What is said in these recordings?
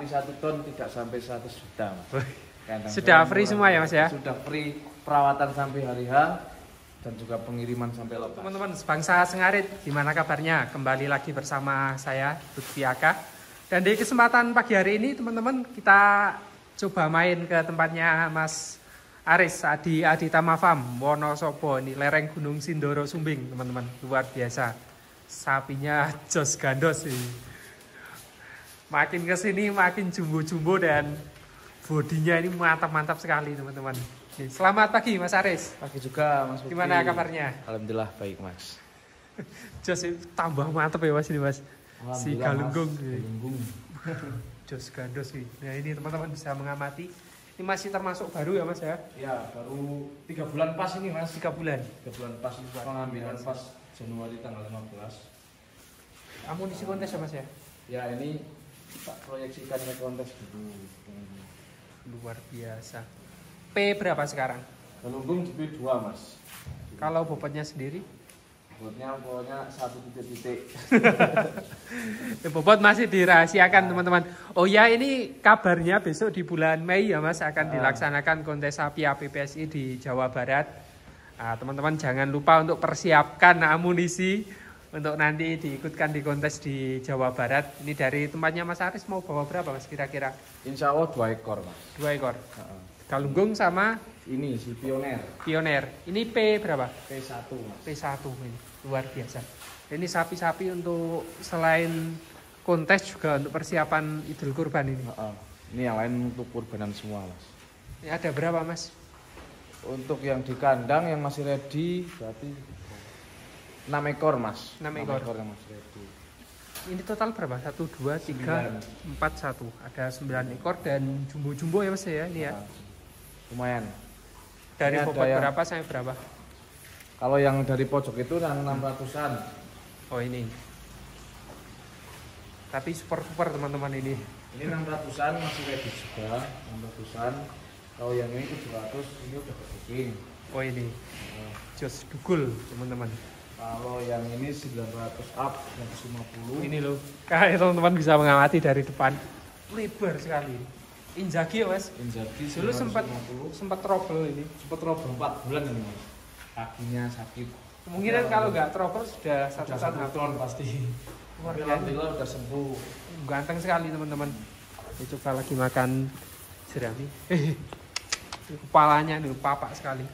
1 ton tidak sampai 100 juta. Sudah free semua ya Mas ya? Sudah free perawatan sampai hari H dan juga pengiriman sampai lepas. Teman-teman sebangsa Sengarit, gimana kabarnya? Kembali lagi bersama saya Lutfi Aka. Dan di kesempatan pagi hari ini teman-teman kita coba main ke tempatnya Mas Aris Adi Aditama Farm Wonosobo, ini lereng Gunung Sindoro Sumbing teman-teman, luar biasa. Sapinya jos gandos ini. Makin kesini makin jumbo-jumbo dan bodinya ini mantap-mantap sekali teman-teman. Selamat pagi Mas Aris. Pagi juga Mas Lutfi. Gimana kabarnya? Alhamdulillah baik Mas. Jos tambah mantap ya Mas ini Mas. Si galunggung. Jos gandos sih. Nah ini teman-teman bisa mengamati. Ini masih termasuk baru ya Mas ya? Ya baru 3 bulan pas ini Mas. 3 bulan. 3 bulan pas pengambilan pas Januari tanggal 15. Amunisi kontes ya Mas ya? Ya ini kita proyeksikan ke kontes dulu. Luar biasa. P berapa sekarang? Galunggung di P2 Mas. Kalau bobotnya sendiri? Bobotnya pokoknya 1 titik. Bobot masih dirahasiakan teman-teman. Oh ya ini kabarnya besok di bulan Mei ya Mas akan dilaksanakan kontes sapi APPSI di Jawa Barat. Teman-teman jangan lupa untuk persiapkan amunisi untuk nanti diikutkan di kontes di Jawa Barat. Ini dari tempatnya Mas Aris mau bawa berapa Mas kira-kira? Insya Allah 2 ekor Mas. 2 ekor. Galunggung sama ini si Pioner. Pioner. Ini P berapa? P1 Mas. P1 ini luar biasa. Ini sapi-sapi untuk selain kontes juga untuk persiapan Idul Kurban ini. Ini yang lain untuk kurbanan semua Mas. Ini ada berapa Mas? Untuk yang di kandang yang masih ready berarti 6 ekor Mas. 6 ekor yang masih ready. Ini total berapa? 1, 2, 3, 4, 1. Ada 9 ekor dan jumbo-jumbo ya Mas ya ini ya. Lumayan. Dari Ini bobot berapa sampai berapa? Kalau yang dari pojok itu yang 600-an. Oh ini. Tapi super teman-teman ini. Ini 600-an masih ready juga, 600-an. Kalau yang ini 700 ini udah booking. Oh ini. Jos dugul teman-teman. Kalau yang ini 900 up, 150. Ini loh. Kayak teman-teman bisa mengamati dari depan. Lebar sekali. Injaki ya Mas. Injaki dulu sempat trouble ini. Sempat trouble 4 bulan ini Mas. Kakinya sakit. Kemungkinan kalau nggak trouble sudah 1 tahun pasti. Alhamdulillah udah sembuh. Ganteng sekali teman-teman. Ini coba lagi makan jerami. Kepalanya nih papak sekali.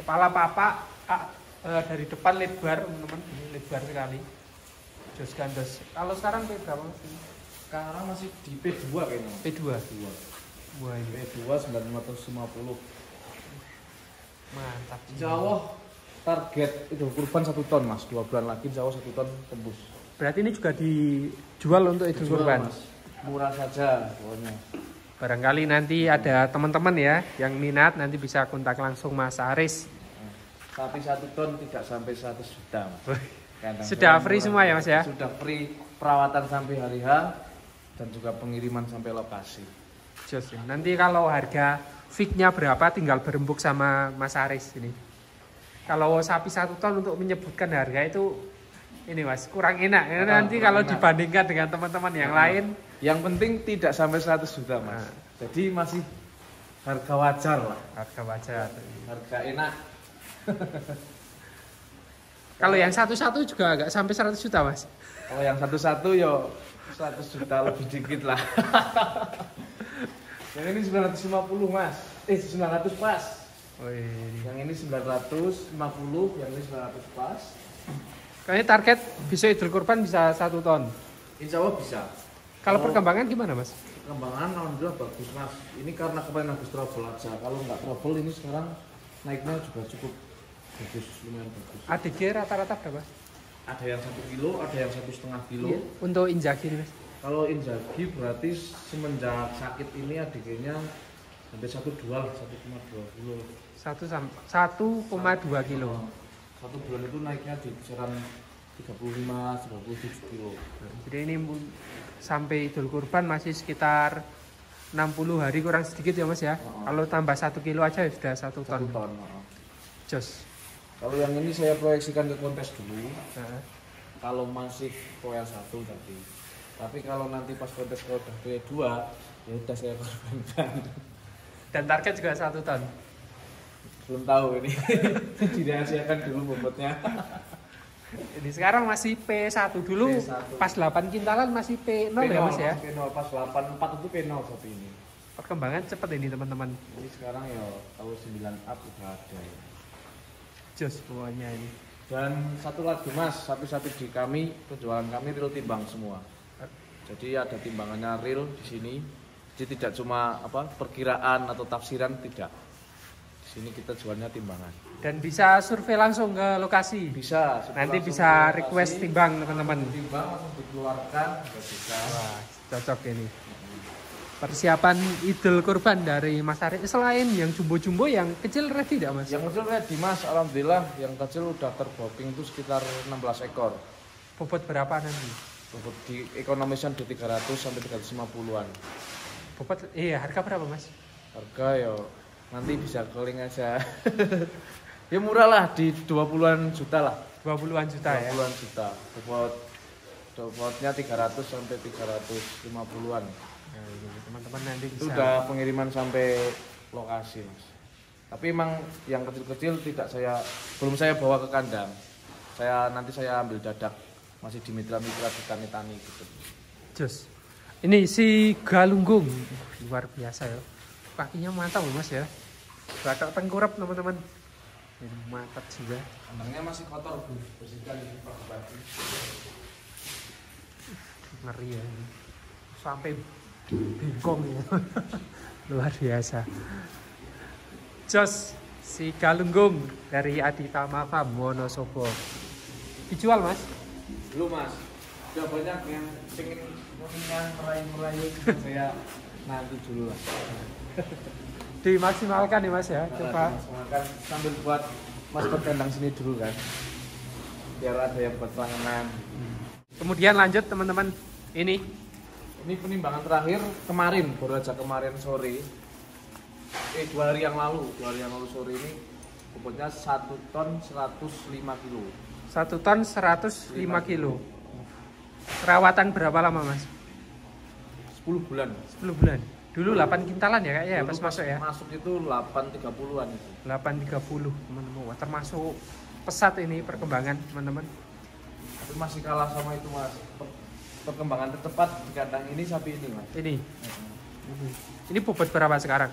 Kepala papak dari depan lebar teman-teman. Ini lebar sekali. Jos gandos. Kalau sekarang berapa Mas? Sekarang masih di P2 kayaknya. P2. Wah, ini P2 950. Mantap. Insya Allah target Idul Kurban 1 ton Mas. 2 bulan lagi insya Allah 1 ton tembus. Berarti ini juga dijual untuk Idul Kurban? Mas. Murah saja pokoknya. Barangkali nanti ada teman-teman ya yang minat nanti bisa kontak langsung Mas Aris. Tapi 1 ton tidak sampai 100 juta Mas. Sudah free semua ya Mas ya? Sudah free perawatan sampai hari H dan juga pengiriman sampai lokasi. Just, nanti kalau harga fixnya berapa tinggal berembuk sama Mas Aris ini. Kalau sapi 1 ton untuk menyebutkan harga itu ini Mas kurang enak. Nanti kalau dibandingkan dengan teman-teman yang lain. Yang penting tidak sampai 100 juta Mas. Jadi masih harga wajar lah. Harga wajar. Harga enak. Kalau yang satu-satu juga agak sampai 100 juta Mas. Kalau yang satu-satu yo 100 juta lebih dikit lah. Yang ini 950 Mas. 900 pas. Oh, iya. Yang ini 950, yang ini 900 pas. Kayaknya target besok Idul Kurban bisa 1 ton. Insya Allah bisa. Kalau perkembangan gimana Mas? Perkembangan alhamdulillah bagus Mas. Ini karena kemarin habis trouble aja. Kalau nggak trouble ini sekarang naiknya juga cukup bagus, lumayan bagus. ADG rata-rata berapa? Ada yang 1 kilo, ada yang 1,5 kilo. Iya. Untuk injaki nih Mas? Kalau injaki berarti semenjak sakit ini ADG-nya sampai 1,2 kilo. 1,2 kilo. 1 bulan itu naiknya di kisaran 35-37 kilo. Jadi ini sampai Idul Kurban masih sekitar 60 hari kurang sedikit ya Mas ya. Kalau tambah 1 kilo aja ya sudah 1 ton. 1 ton. Jos. Kalau yang ini saya proyeksikan ke kontes dulu. Kalau masih POL 1 tadi. Tapi kalau nanti pas kontes kalau udah P2 ya udah saya korbankan. Dan target juga 1 ton. Belum tahu ini. Dirahasiakan dulu bobotnya. Ini sekarang masih P1 dulu. P1. Pas 8 kintalan masih P0 ya Mas ya. P0 pas 84 itu P0 sapi ini. Perkembangan cepat ini teman-teman. Ini sekarang ya kalau 9 up udah ada ya. Jos pokoknya ini. Dan satu lagi Mas, sapi-sapi di kami, penjualan kami real timbang semua. Jadi ada timbangannya real di sini. Jadi tidak cuma perkiraan atau tafsiran, tidak. Di sini kita jualnya timbangan. Dan bisa survei langsung ke lokasi. Bisa. Nanti bisa request timbang teman-teman. Timbang langsung dikeluarkan, bisa. Wah, cocok ini. Persiapan Idul Kurban dari Mas Arit selain yang jumbo-jumbo, yang kecil ready tidak Mas? Yang kecil ready Mas, alhamdulillah. Yang kecil udah terbooking itu sekitar 16 ekor. Bobot berapa nanti? Bobot di ekonomisan di 300 sampai 350-an. Bobot harga berapa Mas? Harga ya nanti bisa keling aja. Ya murah lah, di 20-an juta lah. 20-an juta ya? 20-an juta. Bobotnya 300 sampai 350-an. Nah, teman-teman nanti Itu bisa. udah pengiriman sampai lokasi Mas. Tapi emang yang kecil-kecil belum saya bawa ke kandang. Nanti saya ambil dadak, masih di mitra-mitra di tani-tani gitu. Jos. Ini si Galunggung. Luar biasa ya. Kakinya mantap loh Mas ya. Batak tengkurap teman-teman. Ini mantap juga. Kandangnya masih kotor, Bu. Bersihkan ini pagi-pagi. Ngeri ya ini. Sampai bingkong ya. Luar biasa. Jos si Galunggung dari Aditama Farm Wonosobo. Dijual Mas? Belum Mas. Udah banyak yang pengen merayu-merayu. Saya nanti dulu lah. Dimaksimalkan nih Mas ya. Coba. Makan sambil buat masker kandang sini dulu kan. Biar ada yang buat panganan. Kemudian lanjut teman-teman. Ini penimbangan terakhir kemarin, baru aja kemarin sore. 2 hari yang lalu sore ini bobotnya 1 ton 105 kilo. 1 ton 105 kilo. Perawatan berapa lama Mas? 10 bulan. 10 bulan. Dulu 8 kintalan ya kayaknya pas masuk ya? Masuk itu 830-an itu. 830 teman-teman. Wah, termasuk pesat ini perkembangan teman-teman. Tapi masih kalah sama itu Mas. Perkembangan tercepat di kandang ini sapi ini Mas. Ini bobot berapa sekarang?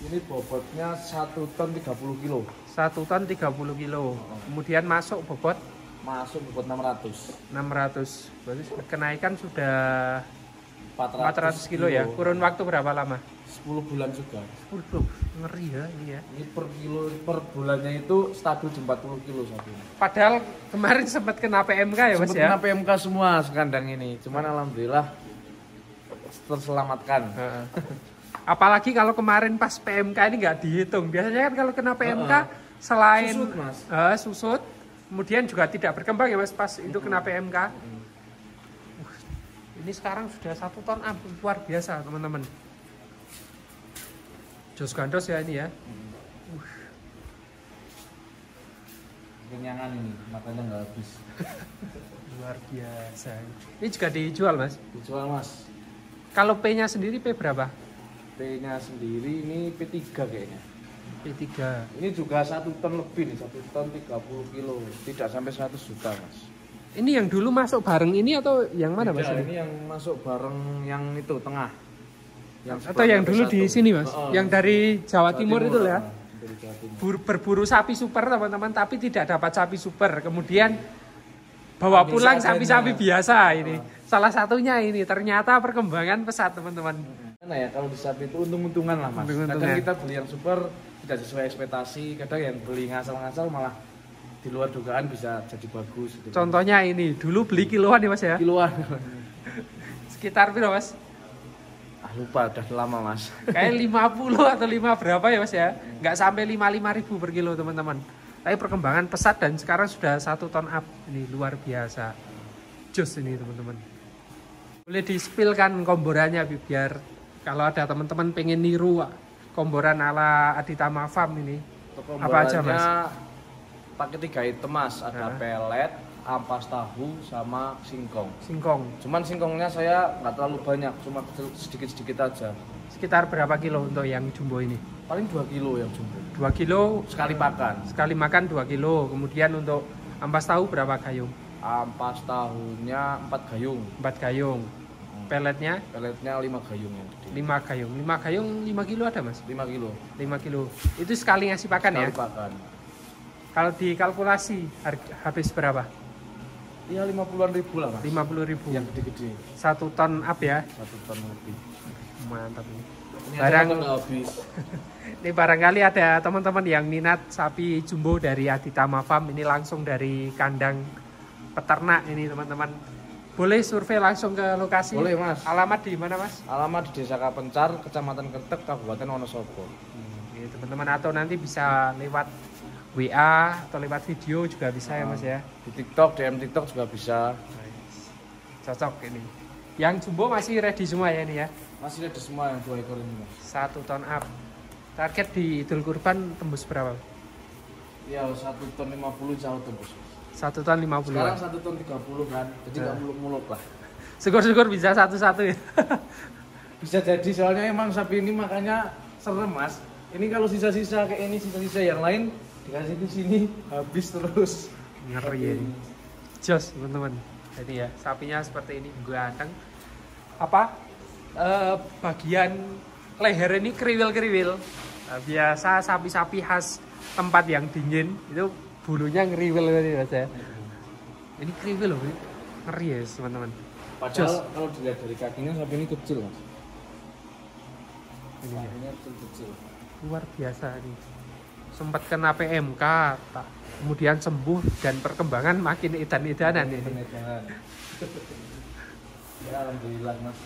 Ini bobotnya 1 ton 30 kilo. 1 ton 30 kilo. Kemudian masuk bobot Masuk bobot 600. 600. Berarti kenaikan sudah 400 kilo ya. kilo. Kurun waktu berapa lama? 10 bulan juga. 10. Ngeri ya ini ya. Ini per bulannya itu stabil di 40 kilo sapi. Padahal kemarin sempat kena PMK ya Mas Sempat ya? kena PMK semua sekandang ini. Cuman alhamdulillah terselamatkan. Apalagi kalau kemarin pas PMK ini nggak dihitung. Biasanya kan kalau kena PMK selain Susut, Mas. Susut, kemudian juga tidak berkembang ya Mas pas itu kena PMK. Ini sekarang sudah 1 ton luar biasa teman-teman. Jos gandos ya ini ya. Kenyangan ini, makanya nggak habis. Luar biasa. Ini juga dijual Mas. Dijual Mas. Kalau P-nya sendiri P berapa? P-nya sendiri ini P3 kayaknya. P3. Ini juga 1 ton lebih nih, 1 ton 30 kilo. Tidak sampai 100 juta Mas. Ini yang dulu masuk bareng ini atau yang mana Mas? Ini yang masuk bareng yang itu tengah. Atau yang dulu di sini Mas? Yang dari Jawa Timur itu ya? Dari Jawa Timur. Berburu sapi super teman-teman, tapi tidak dapat sapi super. Kemudian bawa pulang sapi-sapi biasa ini. Salah satunya ini ternyata perkembangan pesat teman-teman. Mana ya kalau di sapi itu untung-untungan lah Mas. Kadang kita beli yang super tidak sesuai ekspektasi, kadang yang beli ngasal-ngasal malah di luar dugaan bisa jadi bagus. Gitu. Contohnya ini, dulu beli kiloan ya Mas ya? Kiloan. Sekitar berapa Mas? Lupa, udah lama Mas. Kayak 50 atau 5 berapa ya Mas ya? Nggak sampai 5.000 per kilo teman-teman. Tapi perkembangan pesat dan sekarang sudah 1 ton up. Ini luar biasa. Jos ini teman-teman. Boleh di-spill-kan komborannya biar kalau ada teman-teman pengen niru komboran ala Aditama Farm ini. Apa aja Mas? Pakai 3 item Mas, ada pelet, ampas tahu sama singkong. Singkong. Cuman singkongnya saya nggak terlalu banyak, cuma sedikit-sedikit aja. Sekitar berapa kilo untuk yang jumbo ini? Paling 2 kilo yang jumbo. 2 kilo Sekali makan. sekali makan 2 kilo. Kemudian untuk ampas tahu berapa gayung? Ampas tahunya 4 gayung. 4 gayung. Peletnya Peletnya 5 gayung yang gede. 5 gayung. 5 gayung 5 kilo ada, Mas? 5 kilo. 5 kilo. Itu sekali ngasih pakan ya? Sekali pakan. Kalau dikalkulasi habis berapa? Iya 50-an ribu lah, Mas. 50.000. Yang gede-gede. 1 ton up ya. 1 ton lebih. Mantap ini. Ini Barang aja nggak habis. Ini barangkali ada teman-teman yang minat sapi jumbo dari Aditama Farm, ini langsung dari kandang peternak ini teman-teman. Boleh survei langsung ke lokasi. Boleh, Mas. Alamat di mana, Mas? Alamat di Desa Kapencar, Kecamatan Kertek, Kabupaten Wonosobo. Ini teman-teman, atau nanti bisa lewat WA atau lewat video juga bisa ya, Mas ya. Di TikTok, DM TikTok juga bisa. Cocok ini. Yang jumbo masih ready semua ya ini ya. Masih ada semua yang 2 ekor ini, Mas. 1 ton up. Target di Idul Kurban tembus berapa? Ya 1 ton 50 insya Allah tembus. 1 ton 50. Sekarang 1 ton 30 kan, jadi nggak muluk-muluk lah. Syukur-syukur bisa satu-satu ya. Bisa jadi, soalnya emang sapi ini makanya serem, Mas. Ini kalau sisa-sisa kayak ini, sisa-sisa yang lain dikasih ke sini habis terus. Ngeri ya ini. Jos teman-teman. Jadi ya sapinya seperti ini, ganteng. Apa? Bagian leher ini kriwil-kriwil. Biasa sapi-sapi khas tempat yang dingin itu bulunya ngeriwil ini, Mas ya. Ini kriwil loh, ini. Ngeri ya teman-teman. Padahal kalau dilihat dari kakinya sapi ini kecil, Mas. Ini ya. Kakinya kecil-kecil. Luar biasa nih. Sempat kena PMK, kemudian sembuh dan perkembangan makin edan-edanan ini. Ya alhamdulillah, Mas.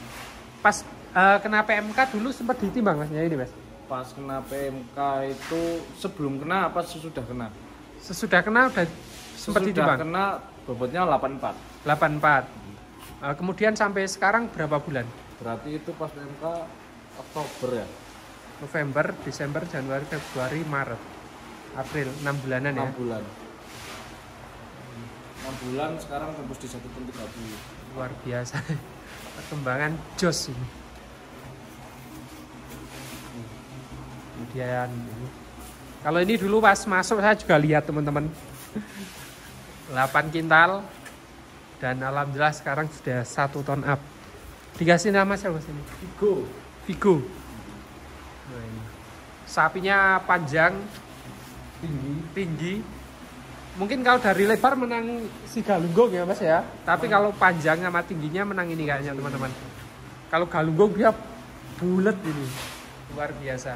Pas kena PMK dulu sempat ditimbang, Mas ya ini, Mas. Pas kena PMK itu sebelum kena apa sesudah kena? Sesudah kena udah sempat Sesudah ditimbang. kena bobotnya 84. 84. Kemudian sampai sekarang berapa bulan? Berarti itu pas PMK Oktober ya? November, Desember, Januari, Februari, Maret, April, 6 bulanan 6 ya. bulan. 6 bulan sekarang tembus di 1 ton 30. Luar biasa. Perkembangan jos ini. Kemudian ini. Kalau ini dulu pas masuk saya juga lihat teman-teman. 8 kintal dan alhamdulillah sekarang sudah 1 ton up. Dikasih nama siapa sini? Vigo. Vigo. Nah, ini. Sapinya panjang, tinggi. Mungkin kalau dari lebar menang si Galunggong ya, Mas ya. Tapi kalau panjang sama tingginya menang ini kayaknya teman-teman. Kalau Galunggong dia bulat ini. Luar biasa.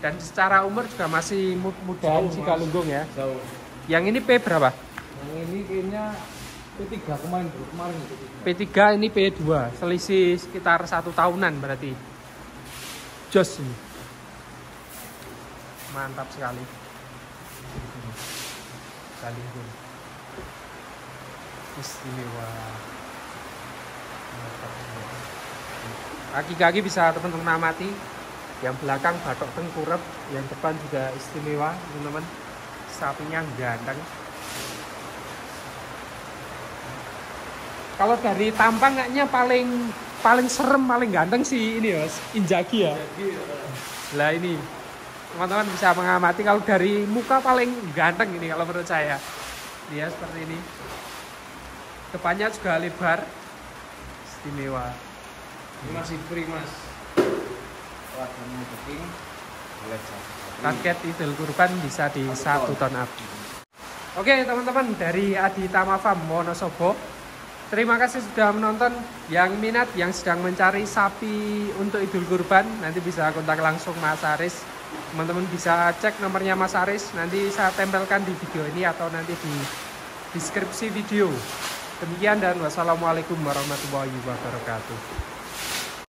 Dan secara umur juga masih muda si Galunggong ya. Jauh. Yang ini P berapa? Yang ini kayaknya P3 kemarin itu. P3 ini P2. Selisih sekitar 1 tahunan berarti. Jos ini. Mantap sekali. Galunggong. Istimewa. Kaki-kaki bisa teman-teman amati. Yang belakang batok tengkurap, yang depan juga istimewa, teman-teman. Sapinya ganteng. Kalau dari tampang kayaknya paling serem, paling ganteng sih ini, Mas, Injagi ya. Lah ini teman-teman bisa mengamati kalau dari muka paling ganteng ini kalau menurut saya. Dia seperti ini. Depannya juga lebar. Istimewa. Ini masih free, Mas. Warnanya putih. Target Idul Kurban bisa di 1 ton up. Oke teman-teman, dari Aditama Farm Wonosobo, terima kasih sudah menonton. Yang minat, yang sedang mencari sapi untuk Idul Kurban, nanti bisa kontak langsung Mas Aris. Teman-teman bisa cek nomornya Mas Aris, nanti saya tempelkan di video ini atau nanti di deskripsi video. Demikian dan wassalamualaikum warahmatullahi wabarakatuh.